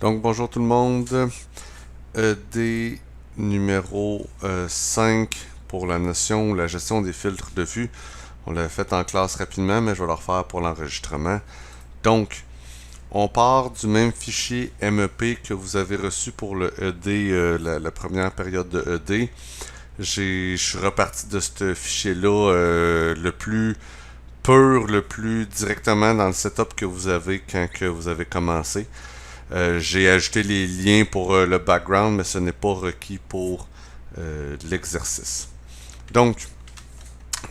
Donc bonjour tout le monde, ED numéro 5 pour la notion ou la gestion des filtres de vue. On l'a fait en classe rapidement, mais je vais le refaire pour l'enregistrement. Donc, on part du même fichier MEP que vous avez reçu pour le ED, la première période de ED. Je suis reparti de ce fichier-là le plus pur, le plus directement dans le setup que vous avez quand que vous avez commencé. J'ai ajouté les liens pour le background, mais ce n'est pas requis pour l'exercice. Donc,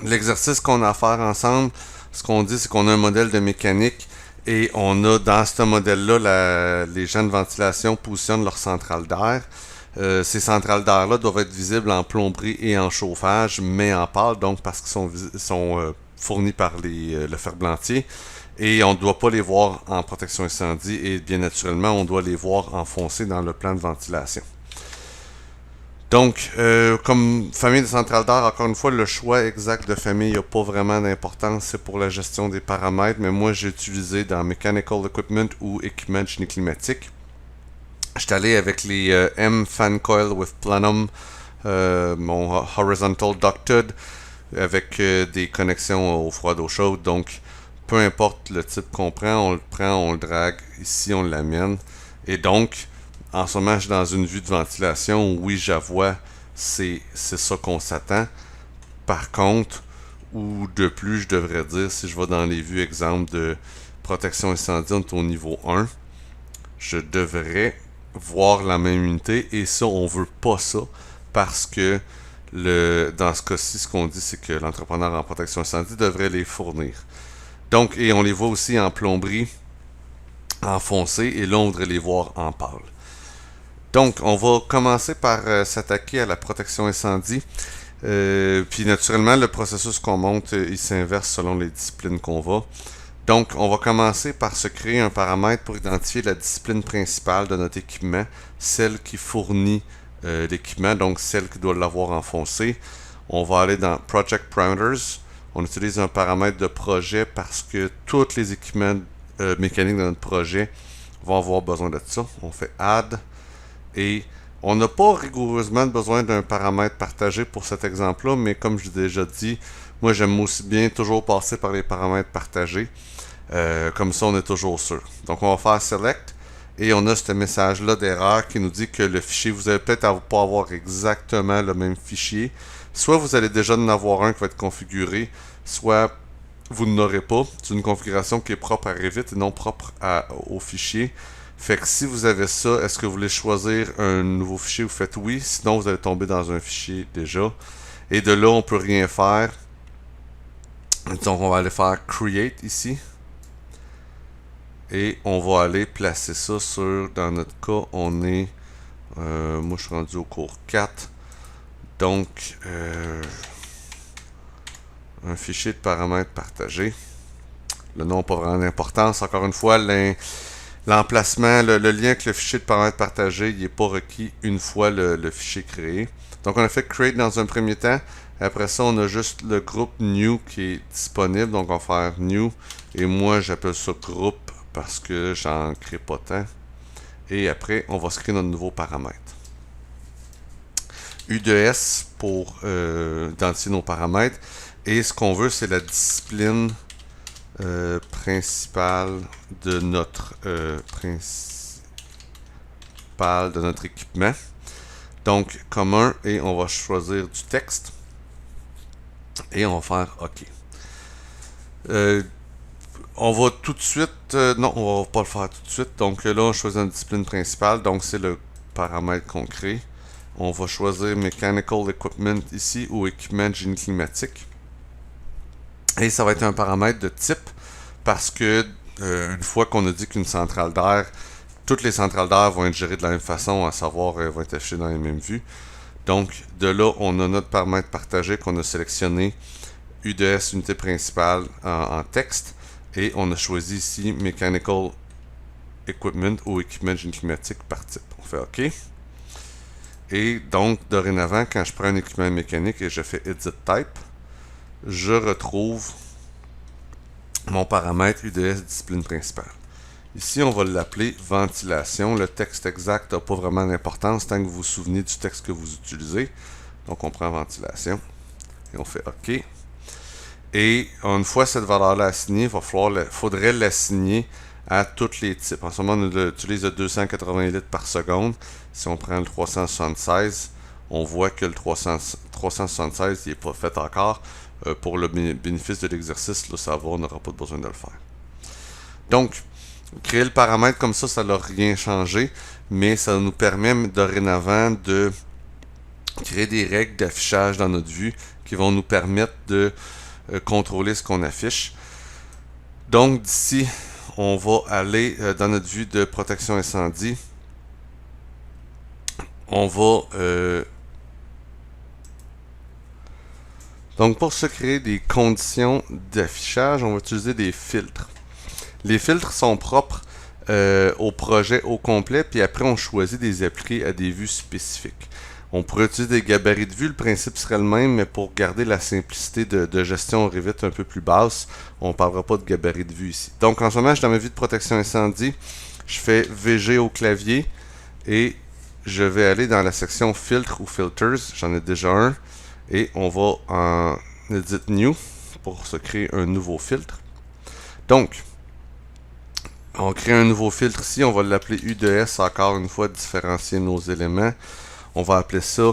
l'exercice qu'on a à faire ensemble, ce qu'on dit, c'est qu'on a un modèle de mécanique et on a dans ce modèle-là, les gens de ventilation positionnent leur centrale d'air. Ces centrales d'air-là doivent être visibles en plomberie et en chauffage, mais en pâle, donc parce qu'ils sont fournis par le ferblantier. Et on ne doit pas les voir en protection incendie et bien naturellement, on doit les voir enfoncés dans le plan de ventilation. Donc, comme famille de centrales d'air, encore une fois, le choix exact de famille n'a pas vraiment d'importance, c'est pour la gestion des paramètres, mais moi j'ai utilisé dans Mechanical Equipment ou équipement de génie climatique. J'étais allé avec les M Fan Coil with Plenum, mon Horizontal Ducted, avec des connexions au froid d'eau chaude, donc peu importe le type qu'on prend, on le drague, ici on l'amène. Et donc, en ce moment, je suis dans une vue de ventilation, oui, j'avoue, c'est ça qu'on s'attend. Par contre, ou de plus, je devrais dire, si je vais dans les vues, exemple de protection incendie, on est au niveau 1, je devrais voir la même unité, et ça, on veut pas ça, parce que dans ce cas-ci, ce qu'on dit, c'est que l'entrepreneur en protection incendie devrait les fournir. Donc, et on les voit aussi en plomberie, en foncé, et là, on voudrait les voir en pâle. Donc, on va commencer par s'attaquer à la protection incendie. Puis, naturellement, le processus qu'on monte, il s'inverse selon les disciplines qu'on va. Donc, on va commencer par se créer un paramètre pour identifier la discipline principale de notre équipement, celle qui fournit l'équipement, donc celle qui doit l'avoir enfoncé. On va aller dans Project Parameters. On utilise un paramètre de projet parce que tous les équipements mécaniques de notre projet vont avoir besoin de ça. On fait Add et on n'a pas rigoureusement besoin d'un paramètre partagé pour cet exemple-là, mais comme je l'ai déjà dit, moi j'aime aussi bien toujours passer par les paramètres partagés. Comme ça, on est toujours sûr. Donc, on va faire Select et on a ce message-là d'erreur qui nous dit que le fichier, vous allez peut-être pas avoir exactement le même fichier. Soit vous allez déjà en avoir un qui va être configuré, soit vous n'aurez pas. C'est une configuration qui est propre à Revit et non propre au fichier. Fait que si vous avez ça, est-ce que vous voulez choisir un nouveau fichier? Vous faites oui, sinon vous allez tomber dans un fichier déjà. Et de là, on peut rien faire. Donc, on va aller faire Create ici. Et on va aller placer ça sur, dans notre cas, on est, moi je suis rendu au cours 4. Donc, un fichier de paramètres partagé. Le nom n'a pas vraiment d'importance. Encore une fois, l'emplacement, le lien avec le fichier de paramètres partagé, il n'est pas requis une fois le fichier créé. Donc, on a fait Create dans un premier temps. Après ça, on a juste le groupe New qui est disponible. Donc, on va faire New. Et moi, j'appelle ça groupe parce que j'en crée pas tant. Et après, on va se créer notre nouveau paramètre. U2S pour identifier nos paramètres. Et ce qu'on veut, c'est la discipline principale de notre équipement. Donc, commun, et on va choisir du texte. Et on va faire OK. On va tout de suite... non, on va pas le faire tout de suite. Donc là, on choisit une discipline principale. Donc, c'est le paramètre qu'on crée. On va choisir Mechanical Equipment ici ou équipement de génie climatique. Et ça va être un paramètre de type parce que une fois qu'on a dit qu'une centrale d'air, toutes les centrales d'air vont être gérées de la même façon, à savoir vont être affichées dans les mêmes vues. Donc, de là, on a notre paramètre partagé qu'on a sélectionné, U2S, unité principale en texte. Et on a choisi ici Mechanical Equipment ou équipement de génie climatique par type. On fait OK. Et donc, dorénavant, quand je prends un équipement mécanique et je fais Edit Type, je retrouve mon paramètre UDS discipline principale. Ici, on va l'appeler ventilation. Le texte exact n'a pas vraiment d'importance tant que vous vous souvenez du texte que vous utilisez. Donc, on prend ventilation et on fait OK. Et une fois cette valeur-là assignée, faudrait l'assigner à tous les types. En ce moment, on utilise le 280 litres par seconde. Si on prend le 376, on voit que le 376 n'est pas fait encore. Pour le bénéfice de l'exercice, là, ça va, on n'aura pas besoin de le faire. Donc, créer le paramètre comme ça n'a rien changé, mais ça nous permet dorénavant de créer des règles d'affichage dans notre vue qui vont nous permettre de contrôler ce qu'on affiche. Donc, d'ici, on va aller dans notre vue de protection incendie. On va... donc, pour se créer des conditions d'affichage, on va utiliser des filtres. Les filtres sont propres au projet au complet, puis après, on choisit de les appliquer à des vues spécifiques. On pourrait utiliser des gabarits de vue, le principe serait le même, mais pour garder la simplicité de gestion Revit un peu plus basse, on ne parlera pas de gabarit de vue ici. Donc, en ce moment, je suis dans ma vue de protection incendie, je fais VG au clavier, et je vais aller dans la section filtres ou filters, j'en ai déjà un, et on va en Edit New pour se créer un nouveau filtre. Donc, on crée un nouveau filtre ici, on va l'appeler U de S, encore une fois, différencier nos éléments. On va appeler ça.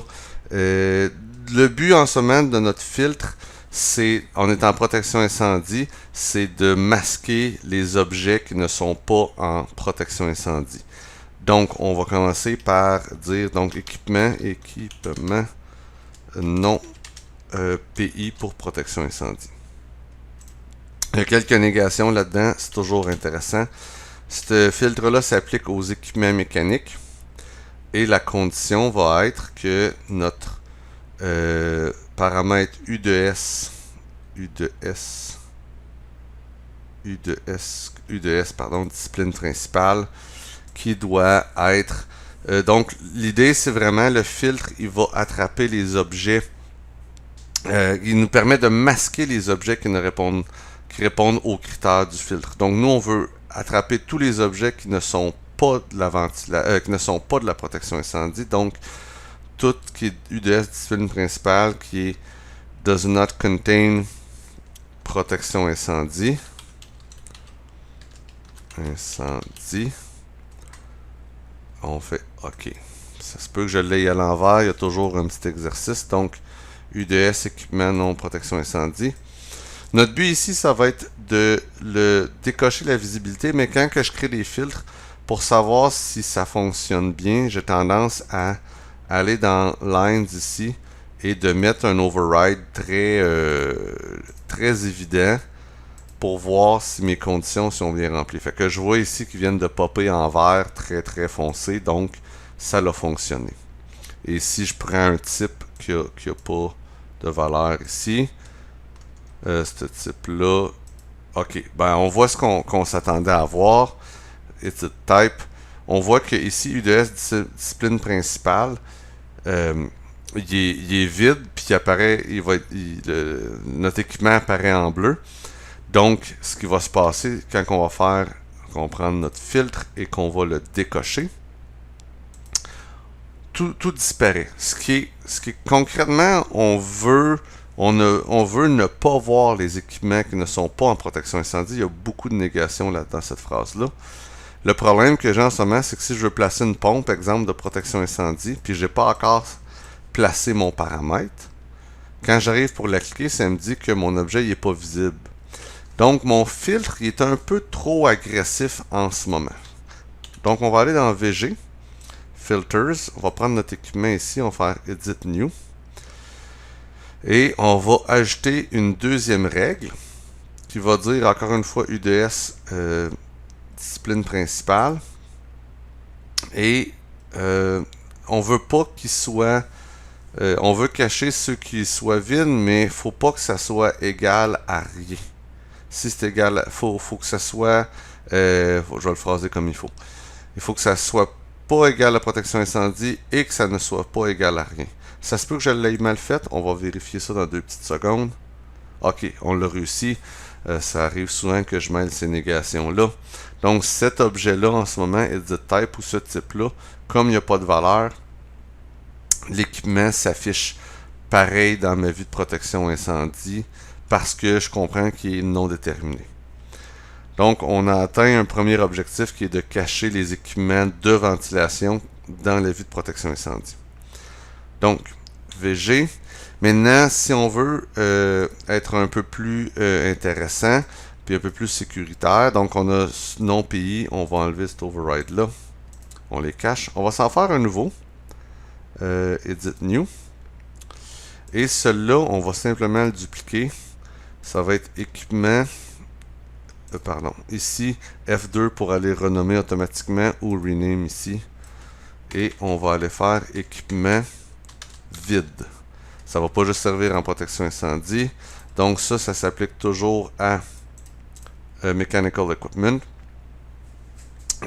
Le but en ce moment de notre filtre, c'est, on est en protection incendie, c'est de masquer les objets qui ne sont pas en protection incendie. Donc, on va commencer par dire, donc, équipement non PI pour protection incendie. Il y a quelques négations là-dedans, c'est toujours intéressant. Ce filtre-là s'applique aux équipements mécaniques et la condition va être que notre paramètre U de S, discipline principale, qui doit être... donc, l'idée, c'est vraiment le filtre, il va attraper les objets, il nous permet de masquer les objets qui répondent aux critères du filtre. Donc, nous, on veut attraper tous les objets qui ne sont pas de la qui ne sont pas de la protection incendie. Donc, tout qui est UDS discipline principale, qui est does not contain protection incendie. On fait OK. Ça se peut que je l'aie à l'envers, il y a toujours un petit exercice. Donc, UDS, équipement non protection incendie. Notre but ici, ça va être de décocher la visibilité, mais quand que je crée des filtres, pour savoir si ça fonctionne bien, j'ai tendance à aller dans Lines ici et de mettre un override très évident pour voir si mes conditions sont bien remplies. Fait que je vois ici qu'ils viennent de popper en vert très foncé, donc ça a fonctionné. Et si je prends un type qui a pas de valeur ici, ce type-là, OK, ben on voit ce qu'on s'attendait à voir. It's a type. On voit que ici, UDS discipline principale, il est vide, puis il apparaît, notre équipement apparaît en bleu. Donc, ce qui va se passer quand on va prendre notre filtre et qu'on va le décocher, tout disparaît. Ce qui est concrètement, on veut ne pas voir les équipements qui ne sont pas en protection incendie. Il y a beaucoup de négations là dans cette phrase-là. Le problème que j'ai en ce moment, c'est que si je veux placer une pompe, exemple, de protection incendie, puis je n'ai pas encore placé mon paramètre, quand j'arrive pour la cliquer, ça me dit que mon objet n'est pas visible. Donc, mon filtre il est un peu trop agressif en ce moment. Donc, on va aller dans VG, Filters, on va prendre notre équipement ici, on va faire Edit New. Et on va ajouter une deuxième règle qui va dire, encore une fois, UDS discipline principale. Et on veut pas qu'il soit... on veut cacher ceux qui soient vides, mais il ne faut pas que ça soit égal à rien. Si c'est égal, faut que ça soit... je vais le phraser comme il faut. Il faut que ça soit pas égal à protection incendie et que ça ne soit pas égal à rien. Ça se peut que je l'ai mal fait. On va vérifier ça dans 2 petites secondes. OK, on l'a réussi. Ça arrive souvent que je mêle ces négations-là. Donc cet objet-là en ce moment, edit type ou ce type-là, comme il n'y a pas de valeur, l'équipement s'affiche pareil dans ma vue de protection incendie parce que je comprends qu'il est non déterminé. Donc on a atteint un premier objectif qui est de cacher les équipements de ventilation dans la vue de protection incendie. Donc VG. Maintenant, si on veut être un peu plus intéressant, puis un peu plus sécuritaire, donc on a nom pays, on va enlever cet override là, on les cache. On va s'en faire un nouveau, edit new, et celui-là, on va simplement le dupliquer. Ça va être équipement, pardon, ici F2 pour aller renommer automatiquement ou rename ici, et on va aller faire équipement vide. Ça ne va pas juste servir en protection incendie. Donc ça s'applique toujours à Mechanical Equipment.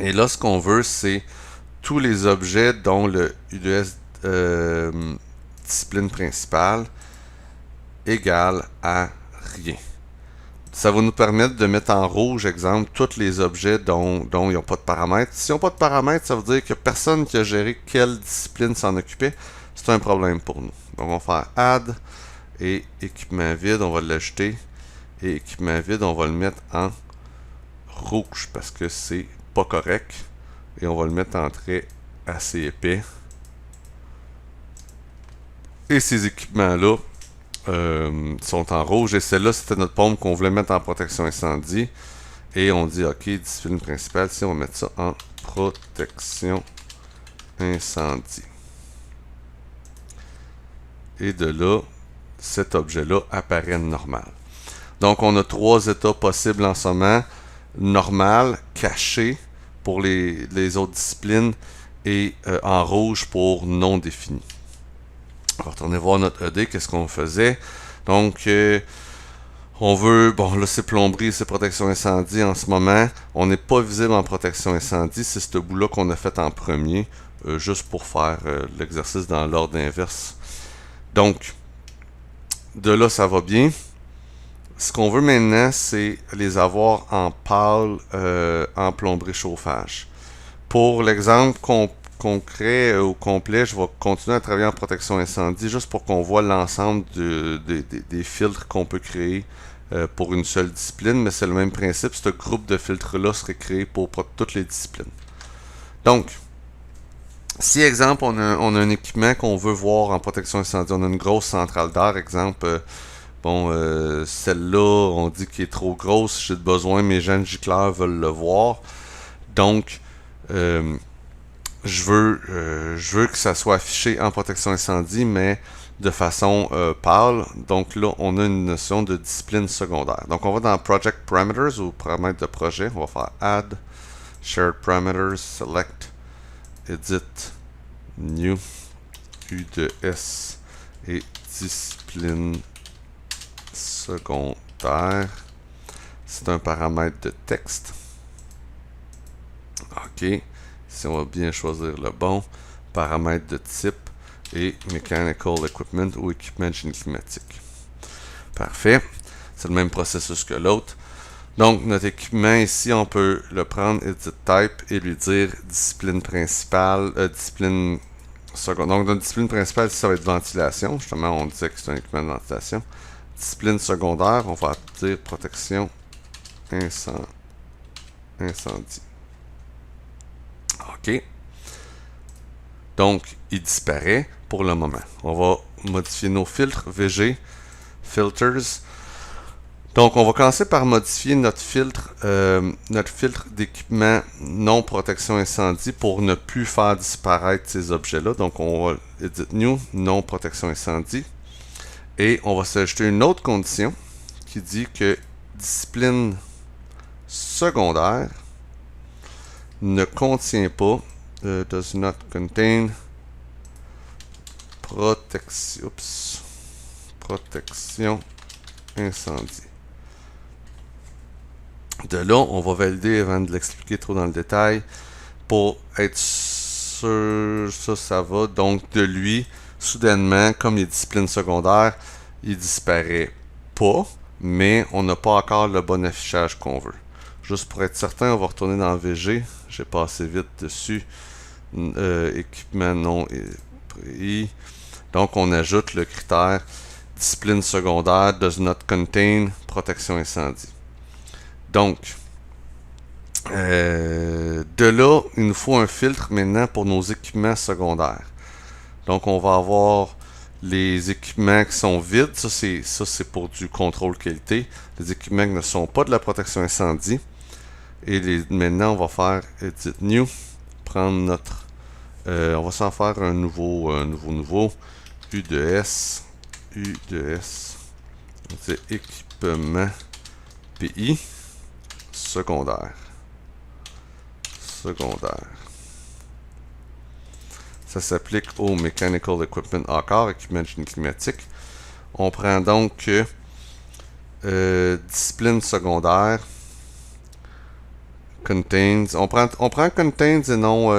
Et là, ce qu'on veut, c'est tous les objets dont le UDS discipline principale égale à rien. Ça va nous permettre de mettre en rouge, exemple, tous les objets dont ils n'ont pas de paramètres. S'ils n'ont pas de paramètres, ça veut dire que personne qui a géré quelle discipline s'en occupait. C'est un problème pour nous. Donc on va faire add et équipement vide, on va l'ajouter. Et équipement vide, on va le mettre en rouge parce que c'est pas correct. Et on va le mettre en trait assez épais. Et ces équipements-là sont en rouge. Et celle-là, c'était notre pompe qu'on voulait mettre en protection incendie. Et on dit, OK, discipline principale, si on va mettre ça en protection incendie. Et de là, cet objet-là apparaît normal. Donc, on a trois états possibles en ce moment. Normal, caché pour les autres disciplines et en rouge pour non défini. On va retourner voir notre ED, qu'est-ce qu'on faisait. Donc, on veut, bon là c'est plomberie, c'est protection incendie en ce moment. On n'est pas visible en protection incendie, c'est ce bout-là qu'on a fait en premier, juste pour faire l'exercice dans l'ordre inverse. Donc, de là ça va bien. Ce qu'on veut maintenant, c'est les avoir en pâle en plomberie chauffage. Pour l'exemple concret au complet, je vais continuer à travailler en protection incendie juste pour qu'on voit l'ensemble des filtres qu'on peut créer pour une seule discipline, mais c'est le même principe. Ce groupe de filtres-là serait créé pour toutes les disciplines. Donc, si, exemple, on a un équipement qu'on veut voir en protection incendie, on a une grosse centrale d'air, exemple, celle-là, on dit qu'elle est trop grosse, j'ai besoin, mes gens de gicleurs veulent le voir. Donc, je veux que ça soit affiché en protection incendie, mais de façon pâle. Donc là, on a une notion de discipline secondaire. Donc, on va dans Project Parameters ou paramètres de projet. On va faire Add, Shared Parameters, Select, Edit, New, UDS et discipline secondaire. C'est un paramètre de texte. OK. Si on va bien choisir le bon, paramètre de type et Mechanical Equipment ou équipement de génie climatique. Parfait. C'est le même processus que l'autre. Donc, notre équipement ici, on peut le prendre, Edit Type, et lui dire discipline principale, discipline secondaire. Donc, notre discipline principale, ça va être ventilation. Justement, on disait que c'est un équipement de ventilation. Discipline secondaire, on va dire protection incendie. OK. Donc, il disparaît pour le moment. On va modifier nos filtres, VG, Filters. Donc, on va commencer par modifier notre filtre d'équipement non protection incendie pour ne plus faire disparaître ces objets-là. Donc, on va Edit New, non protection incendie. Et on va s'ajouter une autre condition qui dit que discipline secondaire ne contient pas, does not contain protection incendie. De là, on va valider avant de l'expliquer trop dans le détail pour être sûr ça va. Donc de lui, soudainement, comme il est discipline secondaire, il disparaît pas, mais on n'a pas encore le bon affichage qu'on veut. Juste pour être certain, on va retourner dans VG. J'ai passé vite dessus. Équipement non pris. Donc, on ajoute le critère discipline secondaire does not contain protection incendie. Donc, de là, il nous faut un filtre maintenant pour nos équipements secondaires. Donc, on va avoir les équipements qui sont vides. Ça, c'est pour du contrôle qualité. Les équipements qui ne sont pas de la protection incendie. Et maintenant, on va faire Edit New. Prendre notre... on va s'en faire un nouveau. U de S. C'est équipement PI secondaire. Ça s'applique au Mechanical Equipment encore, équipement de génie climatique. On prend donc discipline secondaire. Contains. On prend contains et non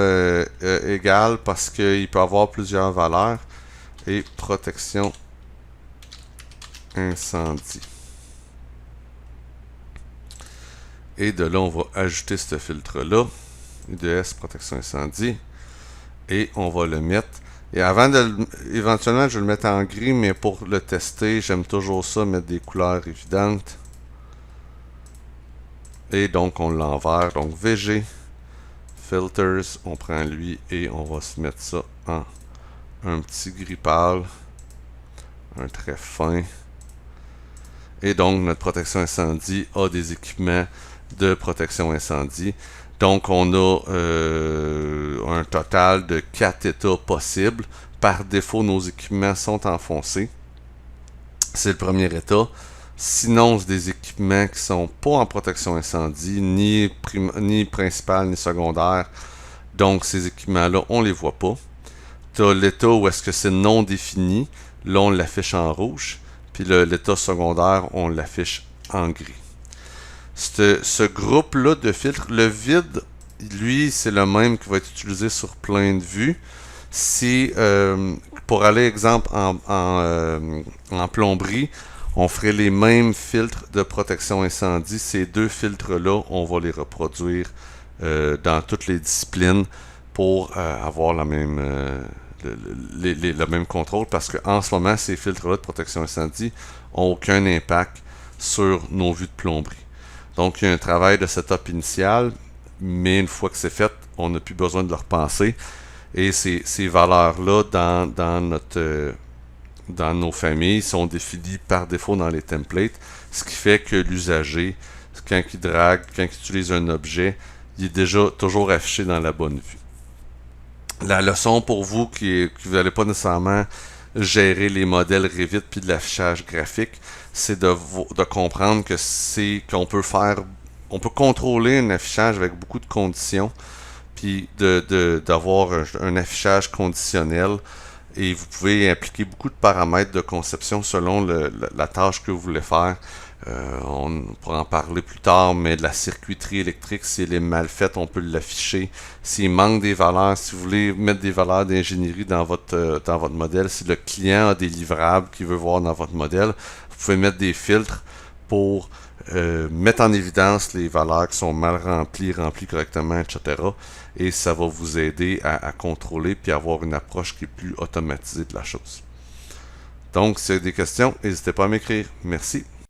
égal parce qu'il peut avoir plusieurs valeurs. Et protection incendie. Et de là, on va ajouter ce filtre-là. UDS, protection incendie. Et on va le mettre. Et avant éventuellement, je vais le mettre en gris, mais pour le tester, j'aime toujours ça, mettre des couleurs évidentes. Et donc, on l'envers. Donc, VG, Filters, on prend lui et on va se mettre ça en un petit gris pâle. Un trait fin. Et donc, notre protection incendie a des équipements de protection incendie. Donc, on a un total de 4 états possibles. Par défaut, nos équipements sont enfoncés. C'est le premier état. Sinon, c'est des équipements qui sont pas en protection incendie, ni principal, ni secondaire. Donc, ces équipements-là, on les voit pas. Tu as l'état où est-ce que c'est non défini. Là, on l'affiche en rouge. Puis l'état secondaire, on l'affiche en gris. Ce groupe-là de filtres, le vide, lui, c'est le même qui va être utilisé sur plein de vues. Si, pour aller, exemple, en plomberie, on ferait les mêmes filtres de protection incendie. Ces deux filtres-là, on va les reproduire dans toutes les disciplines pour avoir la même, le même contrôle. Parce qu'en ce moment, ces filtres-là de protection incendie n'ont aucun impact sur nos vues de plomberie. Donc, il y a un travail de setup initial, mais une fois que c'est fait, on n'a plus besoin de le repenser. Et ces valeurs-là, dans nos familles, sont définies par défaut dans les templates, ce qui fait que l'usager, quand il drague, quand il utilise un objet, il est déjà toujours affiché dans la bonne vue. La leçon pour vous qui n'allez pas nécessairement gérer les modèles Revit puis de l'affichage graphique, c'est de comprendre que qu'on peut on peut contrôler un affichage avec beaucoup de conditions, puis d'avoir un affichage conditionnel, et vous pouvez impliquer beaucoup de paramètres de conception selon la tâche que vous voulez faire. On pourra en parler plus tard, mais de la circuiterie électrique, si elle est mal faite, on peut l'afficher. S'il manque des valeurs, si vous voulez mettre des valeurs d'ingénierie dans votre modèle, si le client a des livrables qu'il veut voir dans votre modèle, vous pouvez mettre des filtres pour mettre en évidence les valeurs qui sont mal remplies correctement, etc. Et ça va vous aider à contrôler puis avoir une approche qui est plus automatisée de la chose. Donc, si vous avez des questions, n'hésitez pas à m'écrire. Merci.